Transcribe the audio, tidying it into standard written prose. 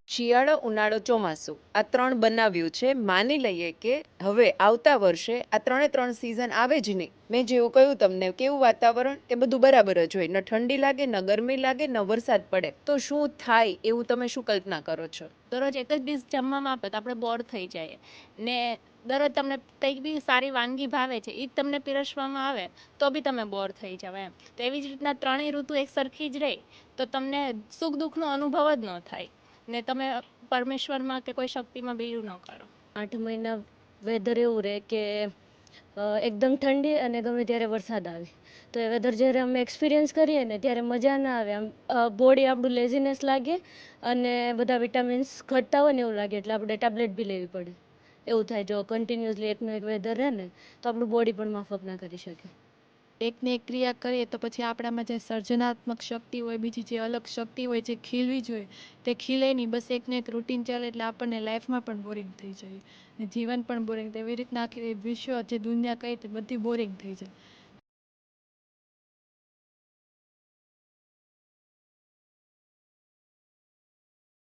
શિયાળો, ઉનાળો, ચોમાસું આ 3 બનાવ્યું છે. માની લઈએ કે હવે આવતા વર્ષે આ 3 સીઝન આવે જ નહીં. મેં જેવું કહ્યું તમને કેવું વાતાવરણ કે બધું બરાબર જ હોય. ન ઠંડી લાગે, ન ગરમી લાગે, ન વરસાદ પડે. તો શું થાય એવું તમે શું કલ્પના કરો છો? દરરોજ એક જ ડીશ જમવામાં આપે તો આપણે બોર થઈ જઈએ ને દરરોજ તમને કંઈક બી સારી વાનગી ભાવે છે એ જ તમને પીરસવામાં આવે તો બી તમે બોર થઈ જાવ એમ. તો એવી જ રીતના ત્રણેય ઋતુ એક સરખી જ રહે તો તમને સુખ દુઃખનો અનુભવ જ ન થાય ને તમે પરમેશ્વરમાં કે કોઈ શક્તિમાં બિલીવ ન કરો. 8 મહિના વેધર એવું રહે કે એકદમ ઠંડી અને ગમે ત્યારે વરસાદ આવે. તો એ વેધર જ્યારે અમે એક્સપિરિયન્સ કરીએ ને ત્યારે મજા ના આવે. આમ બોડી આપણું લેઝીનેસ લાગે અને બધા વિટામિન્સ ઘટતા હોય ને એવું લાગે, એટલે આપણે ટેબ્લેટ બી લેવી પડે. એવું થાય જો કન્ટિન્યુઅસલી એકનું એક વેધર રહે ને તો આપણું બોડી પણ માફક ના કરી શકે. એકને એક ક્રિયા કરીએ તો પછી આપણામાં જે સર્જનાત્મક શક્તિ હોય, બીજી જે અલગ શક્તિ હોય જે ખીલવી જોઈએ તે ખીલે નહીં. બસ એકને એક રૂટીન ચાલે એટલે આપણને લાઈફમાં પણ બોરિંગ થઈ જાય ને જીવન પણ બોરિંગ. એવી રીતના આખી વિશ્વ જે દુનિયા કહી તે બધી બોરિંગ થઈ જાય.